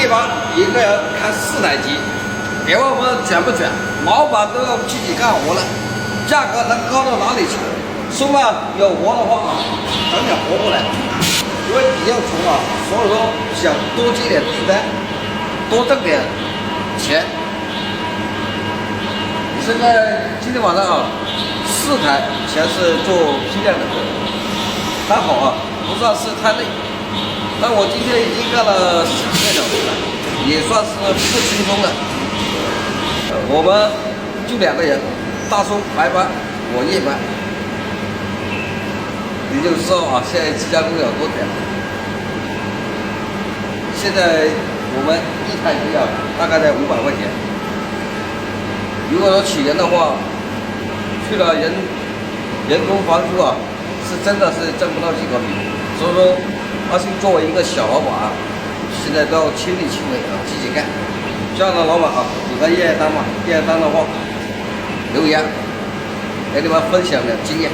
夜班一个人看4台机，别问我们卷不卷，老板都要积极干活了，价格能高到哪里去？说吧，有活的话整点活过来，因为比较穷啊，所以说想多接点订单，多挣点钱。现在今天晚上啊，4台全是做批量的，还好啊，不算是太累。但我今天已经干了10几个小时了，也算是不轻松了。我们就2个人，大叔白班，我夜班，你就知道啊，现在这家公司有多点。现在我们1台机啊，大概在500块钱。如果说请人的话，去了人工房租啊，是真的是挣不到几个米。所以说，阿信作为一个小老板啊，现在都要亲力亲为啊，积极干。这样的老板啊，有个业单嘛，业单的话，留言给你们分享点经验。